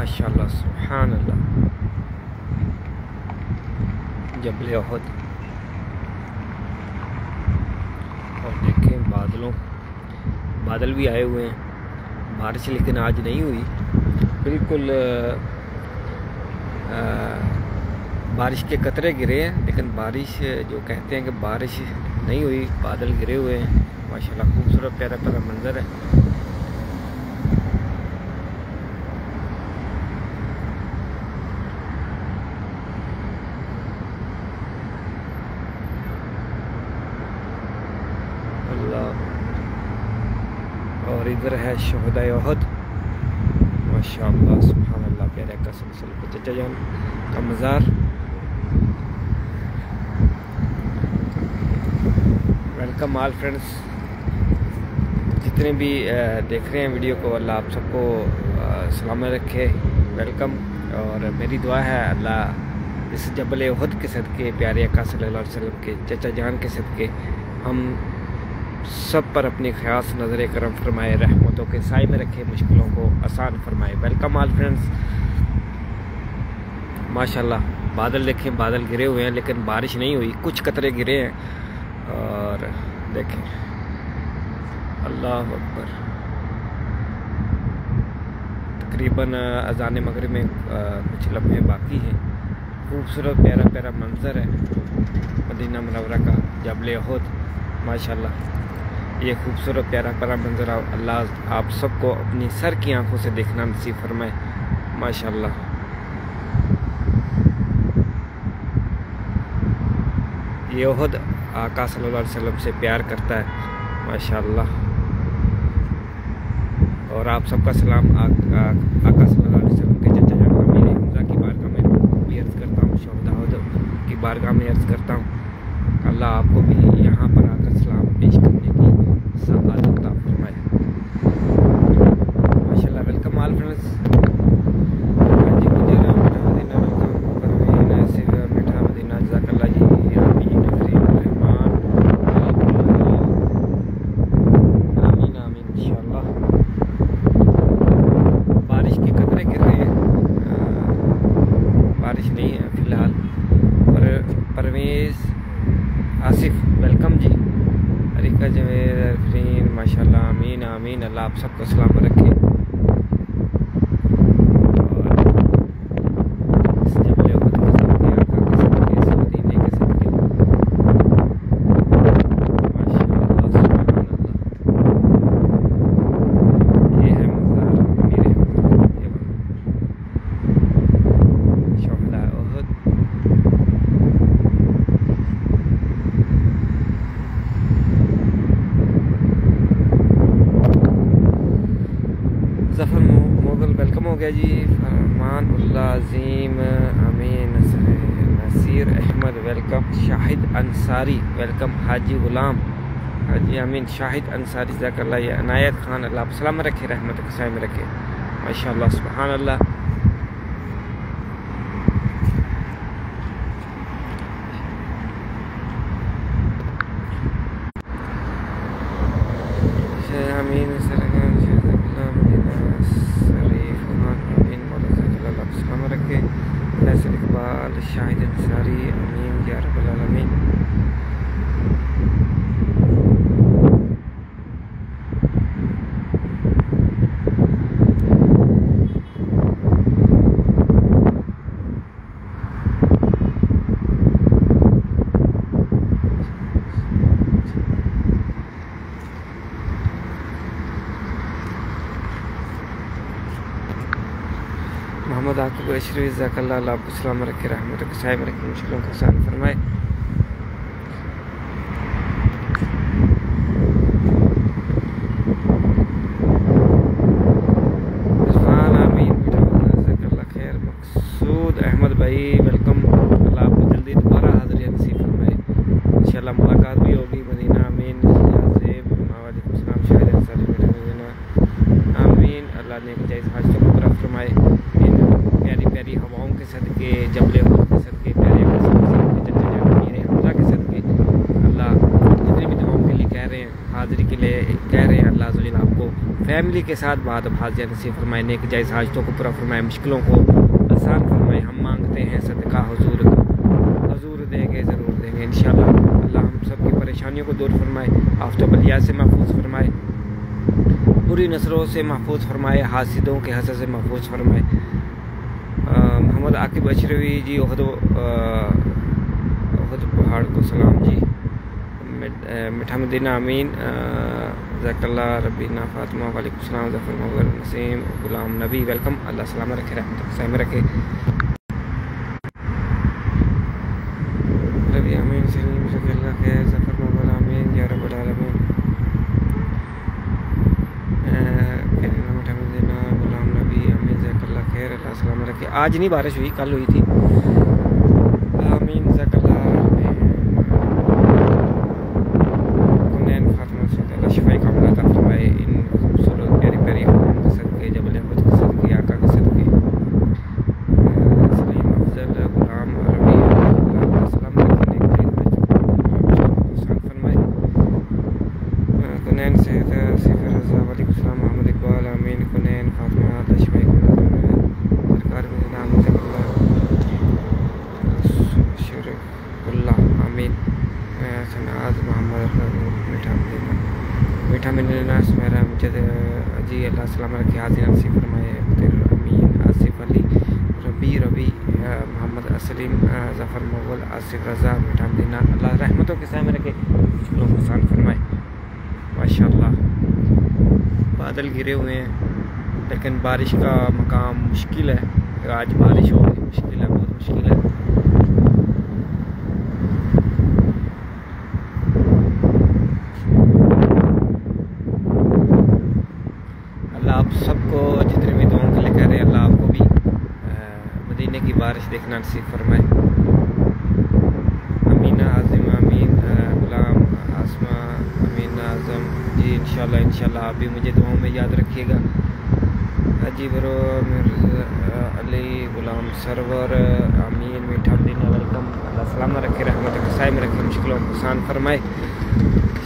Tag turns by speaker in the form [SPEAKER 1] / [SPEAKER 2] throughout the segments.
[SPEAKER 1] माशाल्लाह सुभान अल्लाह। जबल उहद और देखें बादल भी आए हुए हैं, बारिश लेकिन आज नहीं हुई। बिल्कुल बारिश के कतरे गिरे हैं, लेकिन बारिश जो कहते हैं कि बारिश नहीं हुई, बादल गिरे हुए हैं। माशाल्लाह खूबसूरत प्यारा प्यारा मंजर है। और इधर है शोहदाए उहद। माशाअल्लाह सुभान अल्लाह, प्यारे का सल्लल्लाहु चचा जान का मज़ार। वेलकम ऑल फ्रेंड्स, जितने भी देख रहे हैं वीडियो को, अल्लाह आप सबको सलामत रखे, वेलकम। और मेरी दुआ है अल्लाह इस जबल उहद के सदके, प्यारे आका सल्लल्लाहु अलैहि वसल्लम के चचा जान के सदके हम सब पर अपनी ख़ास नज़र करम फरमाए, रहमतों के साए में रखे, मुश्किलों को आसान फरमाए। Welcome all friends. माशाल्लाह बादल देखें, बादल गिरे हुए हैं लेकिन बारिश नहीं हुई, कुछ कतरे गिरे हैं। और देखें, अल्लाह अकबर। तकरीबन अज़ान मगरिब में कुछ लम्हे बाकी हैं। खूबसूरत प्यारा प्यारा मंजर है मदीना मुनव्वरा का, जबल उहद। माशाल्लाह ये खूबसूरत प्यारा प्यारा मंजर अल्लाह आप सबको अपनी सर की आंखों से देखना नसीब फरमाए। माशाल्लाह ये उहद आका सल्लल्लाहु अलैहि वसल्लम से प्यार करता है। माशाल्लाह। और आप सबका सलाम आका सल्लल्लाहु अलैहि वसल्लम के चचा जान अमीर हमज़ा की बारगाह में भी अर्ज़ करता हूँ, शोहदा उहद की बारगाह में अर्ज़ करता हूँ। अल्लाह आपको भी यहाँ पर आकर सलाम पेश करने की सआदत अता फरमाए। माशाल्लाह वेलकम ऑल फ्रेंड्स। मीठा मदीना जज़ाकल्लाह जी, आमीन आमीन इंशाअल्लाह। बारिश के कतरे गिर रहे हैं, बारिश नहीं है फ़िलहाल। और परवेज़ आसिफ वेलकम जी, अरिका जवेद अरफरीन माशाल्लाह, आमीन आमीन। अल्लाह आप सबको सलामत रखे। ज़फ़र मोगल वेलकम हो गया जी। फरमान उल्लाह अज़ीम अमीन। नसीर अहमद वेलकम। शाहिद अंसारी वेलकम। हाजी गुलाम हाजी अमीन शाहिद अंसारी जज़ाकल्लाह। ये अनायत खान अल्लाह सलामत रखे, रहमत के साए में रखे। माशाअल्लाह सुभान अल्लाह। अमीन रखे। फैसल इकबाल शाहिद अंसारी अमीन या रब्बल आलमीन। मोहम्मद आकिब अशरफ जज़ाकल्लाह, अल्लाह आपको सलामत रखे, रहमत के साए में रखे, मुश्किलों को आसान फरमाए। इरफान आमीन जज़ाकल्लाह खैर। मकसूद अहमद भाई वेलकम। अल्लाह आपको जल्दी दोबारा हाज़िरी नसीब फरमाए, इंशाअल्लाह मुलाकात भी होगी। मदीना आमीन। वालेकुम सलाम शाहिद अंसारी मदीना आमीन। अल्लाह ने जायज़ हाजतों को पूरा फरमाए। प्यारी प्यारी हवाओं के सदके, जबल उहद के सदके, प्यारे चचा जान हमज़ा के सदके, अल्लाह जितने भी दुआओं के लिए कह रहे हैं, हाज़िरी के लिए कह रहे हैं, अल्लाह अल्लाह अज़्ज़ व जल आपको फैमिली के साथ बाद हाजिर नसीब फरमाए, नेक जायज़ हाजतों को पूरा फरमाए, मुश्किलों को आसान फरमाए। हम मांगते हैं सदका हुजूर देंगे, ज़रूर देंगे इंशाअल्लाह। अल्लाह हम सब की परेशानियों को दूर फरमाए, आफ़त बलिया से महफूज फरमाए, बुरी नज़रों से महफूज फरमाए, हासिदों के हसद से महफूज फरमाए। मोहम्मद आकिब अशरवी जी ओहद पहाड़ को सलाम जी, मिठा मदीना अमीन ज़कल्ला रबीना फ़ातिमा वालेकुम सलाम ज़फ़र मगर नसीम गुलाम नबी वेलकम। अल्लाह सलामत रखे, रहमत सहम रखे। रबी अमीन सलीम ज़कल्ला खैर ज़फ़र मगर अमीन या रब्बल आलमीन। मिठा मदीना गुलाम नबी अमीन ज़कल्ला खैर, अल्लाह सलामत रखे। आज नहीं बारिश हुई, कल हुई थी। अमीन ज़कल्ला शिफाई कामना अता फरमाए, इन खूबसूरत प्यारी प्यारी आवाम के सदके, जबल खुद के सदके, आका के सदके, सलीम अफजल गुलाम रबी सलाम रखने के लिए फरमाए। कुनैन से सिफर रज़ा वालेकुम सलाम मोहम्मद इकबाल आमीन। कुनैन फातिमा शिफाई कामना सरकार में नाम ज़कल्ला शुरुल्लाह आमीन। सनाज मोहम्मद मीठा मिलना मेरा मुझे जी, अल्लाह सलाम रखे, हाजिर नसीब फरमाए। अमीन आसिफ अली रबी मोहम्मद असलीम ज़फ़र मुग़ल आसिफ रज़ा मीठा मदीना, अल्लाह रहमतों के साथ रखे, मुश्किलों को आसान फरमाए। माशाअल्लाह बादल घिरे हुए हैं, लेकिन बारिश का मकाम मुश्किल है। आज बारिश होगी, मुश्किल है, बहुत मुश्किल है। आप सबको जितने भी दुआओं के लिए कह रहे हैं, अल्लाह आपको भी मदीने की बारिश देखना नसीब फरमाए। अमीना आज़म अमीन गुलाम आसमा अमीन आज़म जी, इंशाल्लाह आप भी मुझे दुआओं में याद रखिएगा। अजी बरो अली गुलाम सरवर अमीन मीठा मदीना वेलकम। अल्लाह सलाम रखे, रहमत के साए में रखे, मुश्किलों को आसान फरमाए।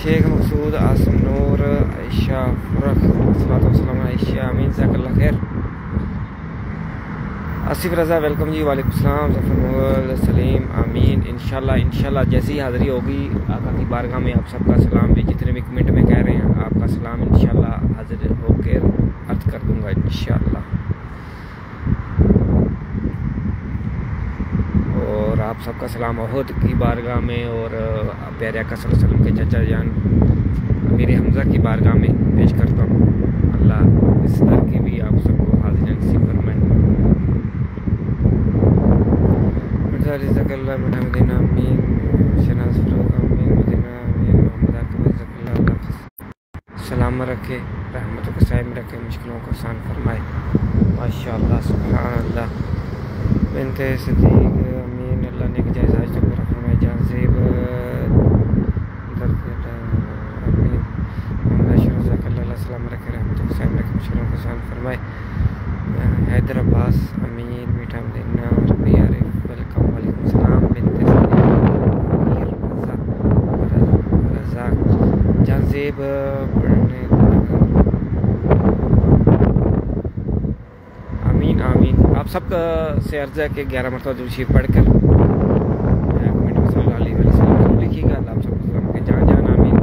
[SPEAKER 1] शेख मकसूद आसम नूर आयशा फ़रख सलाम आयशा अमीन ज़कल्ला खैर। आसिफ रज़ा वेलकम जी, वालेकुम सलाम ज़फ़र मुग़ल सलीम आमीन। इंशाल्लाह जैसी ही हाज़िरी होगी आका की बारगाह में, आप सबका सलाम भी जितने भी कमेंट में कह रहे हैं, आपका सलाम इंशाल्लाह हाज़िर होकर अर्ज़ कर दूँगा इंशाल्लाह। और आप सबका सलाम अहद की बारगाह में और प्यारे आका सल्लल्लाहु अलैहि वसल्लम के चचा जान मेरे हमज़ा की बारगाह में पेश करता हूँ। अल्लाह इस तरह की भी आप सबको हाज़िर नसीब फरमाए। ज़कल्ला मीठा मदीना अमीन शनाज़ फ़रूक अमीन मदीना अमीन मोहम्मद आकिब ज़कल्ला सलाम रखे, रहमतों के साए में रखे, मुश्किलों को आसान फरमाए। माशाअल्लाह सुभान अल्लाह। बिनते सदीक अमीन, अल्लाह ने जायज़ हाज तो पूरा फरमाए। जाज़ेब अमीन मोहम्मद ज़कल्ला सलाम रखे, रहमतों के साए में रखे, मुश्किलों को आसान फरमाए। हैदर अब्बास अमीन मीठा मदीना रबी आरिफ वेलकम, वालेकुम सलाम। बिनते रज़ा जाज़ेब आमीन आमीन। आप सबका से अर्ज़ है कि 11 मरतबा दुरूद शरीफ पढ़कर कमेंट में सल्लल्लाहु अलैहि वसल्लम लिखिएगा। अल्लाह आप सबको सलाम के जान जान आमीन।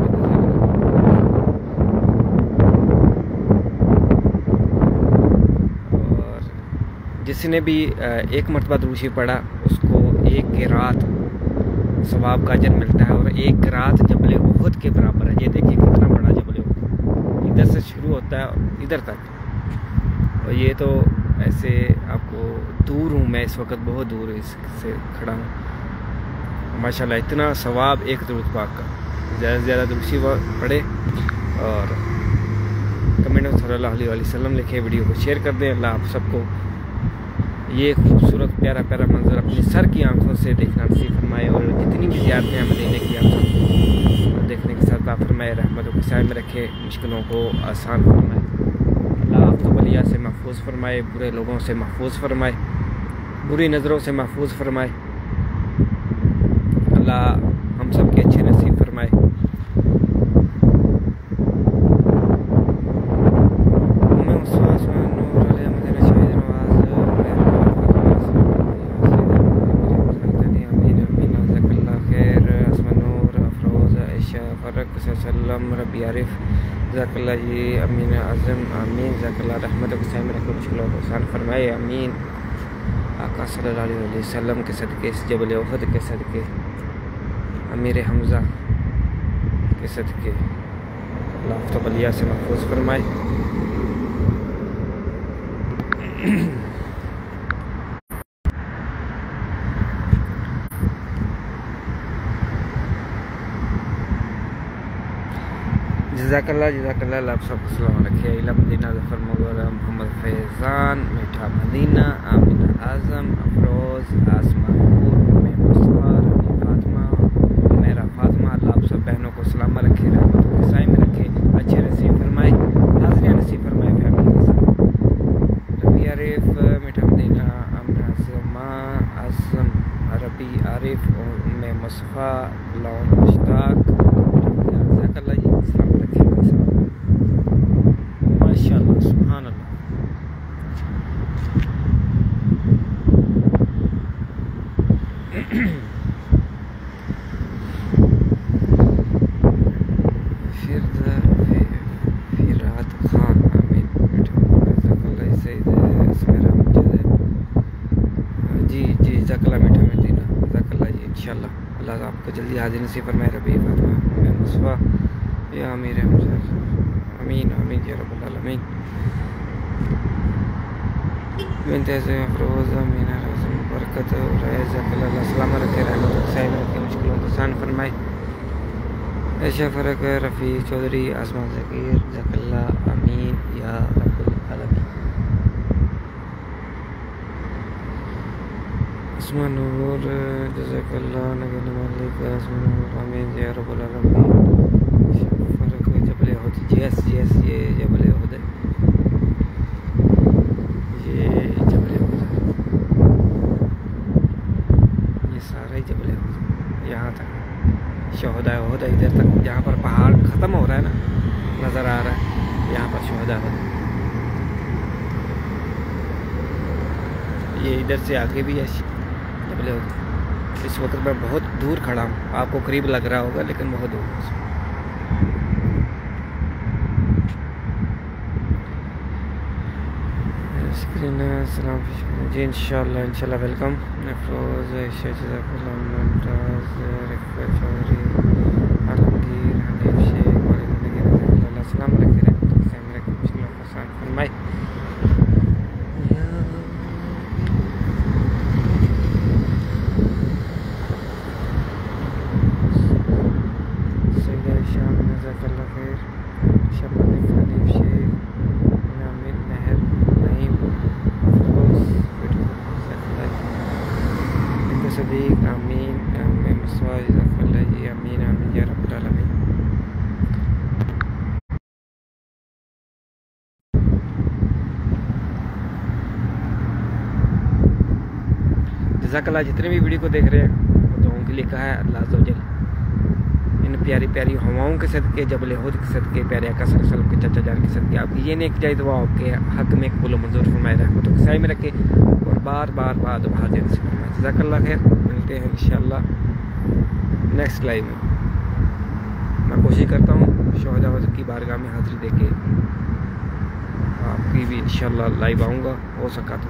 [SPEAKER 1] और जिसने भी 1 मरतबा दुरूद शरीफ पढ़ा उसको 1 रात सवाब का अजर मिलता है, और 1 रात जबल उहद के बराबर है। ये देखिए कितना बड़ा जबल उहद, इधर से शुरू होता है इधर तक, और ये तो ऐसे आपको दूर हूँ मैं इस वक्त, बहुत दूर इससे खड़ा हूँ। माशाल्लाह इतना सवाब एक दुरूद पाक का। ज़्यादा से ज़्यादा दुरूद शरीफ पढ़े और कमेंट में सल्लल्लाहु अलैहि वसल्लम लिखे, वीडियो को शेयर कर दें। अल्लाह आप सबको ये खूबसूरत प्यारा प्यारा मंजर अपनी सर की आंखों से देखना नसीब फरमाए, और जितनी भी ज़ियारतें हैं मदीने की आप सबको देखने के साथ फरमाए, रहमतों के साए में रखे, मुश्किलों को आसान फरमाए। अल्लाह आपको बलिया से महफूज फरमाए, बुरे लोगों से महफूज फरमाए, बुरी नज़रों से महफूज फरमाए। अल्लाह हम सब के अच्छे नसीब फरमाए। वसल्लम रबी आरिफ ज़कल्ला जी अमीन आज़म आमीन ज़कल्ला रहमत हुसैन रखो मुश्किलों को आसान फरमाए आमीन। आका सल्लल्लाहु अलैहि वसल्लम के सदक़े इस जबल उहद के सदक़े अमीर हमज़ा के सदक़े लाफ्त बलिया से महफूज फरमाए। जज़ाकल्लाह आप सबको सलाम रखे। इला मदीना ज़फ़र मौलाना मोहम्मद फैज़ान मीठा मदीना आमिना आज़म अफरोज़ आसमा में मुस्तार फातिमा मेरा फातिमा। अल्लाह आप सब बहनों को सलाम रखे, रहमत के साए में रखे, अच्छे नसीब फरमाए, हाज़िर नसीब फरमाए फैमिली के साथ। रबी आरिफ मीठा मदीना आमिना आज़मा आज़म रबी आरिफ और उम्मे मुस्तफ़ा लौन मुश्ताक जज़ाकल्लाह जी सलाम रखे माशाअल्लाह सुभान अल्लाह। फिरात खान आमीन जी जी ज़कल्ला मीठा मदीना ज़कल्ला जी इंशाअल्लाह अल्लाह आपको जल्दी हाजिर नसीब फरमाए। रबी फातिमा मुस्तफ़ा या अमीर हमज़ा आमीन आमीन या रब्बल आलमीन। बिनते अफरोज़ आमीन आज़म बरकत ज़कल्ला सलाम रखे, रहमत हुसैन रखे, मुश्किलों को आसान फरमाए। ऐशा फ़रक रफ़ी चौधरी आसमा ज़कीर ज़कल्ला आमीन या रब्बल आलमीन। आसमा नूर जज़ाकल्ला नगन मालिक आसमा नूर आमीन या रब्बल आलमीन। फ़रक जबल उहद यस यस ये जबल उहद है, ये जबल उहद है, ये सारा ही जबल उहद यहाँ तक शोहदा उहद है। इधर तक जहाँ पर पहाड़ ख़त्म हो रहा है ना नज़र आ रहा है, यहाँ पर शोहदा उहद। ये इधर से आगे भी है जबल उहद। इस वक्त मैं बहुत दूर खड़ा हूँ, आपको करीब लग रहा होगा लेकिन बहुत दूर है। सलाम जी इंशाल्लाह वेलकम। अफरोज़ जज़ाकल्लाह मुमताज़ रिफ़त चौधरी आलमगीर हनीफ शेख वाले ज़िंदगी सलाम रखे, रहमत हुसैन रखे, मुश्किलों को आसान फरमाए। सैयद शाम जज़ाकल्लाह खैर शमनिक हनीफ शेख नामिन महर नईम सदीक आमीन मुस्तफ़ा ज़कल्ला जी आमीन आमीन या रब्बल आलमीन। जज़ाकल्लाह जितने भी वीडियो को देख रहे हैं वो दुआओं के लिए कहा है अल्लाह अज़्ज़ा वजल इन प्यारी प्यारी हवाओं के सदक़े जबल उहद के सदक़े प्यारे आका सल्लल्लाहु अलैहि वसल्लम के चचा जान के सदक़े आपकी ये नेक जायज़ दुआ आपके हक़ में कबूल मंजूर फरमाए, रहमत के साए में रखे और बार बार हाजिर नसीब फरमाए। जज़ाकल्लाह खैर, मिलते हैं इंशाअल्लाह नेक्स्ट लाइव में। मैं कोशिश करता हूँ शोहदा उहद की बारगाह में हाज़िरी देके आपकी भी इंशाअल्लाह लाइव आऊँगा, हो सका तो।